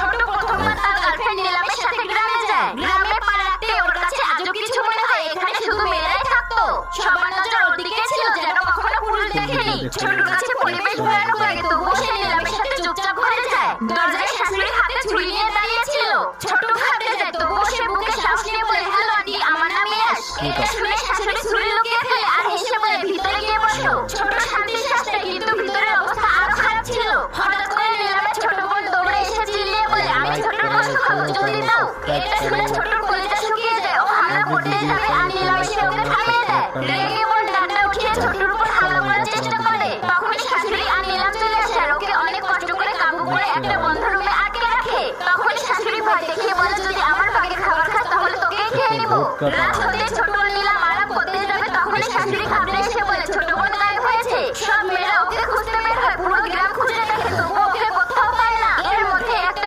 ছোট প্রথমবার তার গার্লফ্রেন্ড নিলামের সাথে গ্রামে যায়। গ্রামে পাড়াতে ওর কাছে আজব কিছু মনে হয়, এখানে শুধু মেয়েরাই থাকতো। সবার নজর ওর দিকে ছিল, যেন কখনো পুরুষ দেখেনি। ছোটর কাছে পরিবেশ ভয়ানক লাগে, তবুও সে নিলামের সাথে চুপচাপ ঘরে যায়। দরজায় শাশুড়ির হাতে ছুরি নিয়ে দাঁড়িয়েছিল। ছোট ঘাবড়ে যায়, তবুও সে বুকে সাহস নিয়ে বলে, হ্যালো আন্টি, আমার নাম ইয়াশ। এটা শুনে শাশুড়ি ছুরি লুকিয়ে ফেলে আর হেসে বলে, ভিতরে গিয়ে বসো। ছোট শান্তির শ্বাস নেয়, কিন্তু ভিতরের অবস্থা আরো খারাপ ছিল। হঠাৎ করে নিলামের ছোট বোন দৌড়ে এসে চিল্লিয়ে বলে, আমি ছোটর গোশত খাবো, জলদি দাও। এটা শুনে ছোটর কলিজা শুকিয়ে যায়। ও হামলা করতে যাবে আর নিলাম এসে ওকে থামিয়ে দেয়। রেগে বোন ডান্ডা উঠিয়ে ছোটর উপর হামলা করার চেষ্টা করে। তখনই শাশুড়ি আর নিলাম চলে আসে আর ওকে অনেক কষ্ট করে কাবু করে একটা বন্ধ রুমে আটকে রাখে। তখনই শাশুড়ি ভয় দেখিয়ে বলে, যদি আমার ভাগে খাবার খাস তাহলে তোকে খেয়ে নিবো। রাত হতে ছোট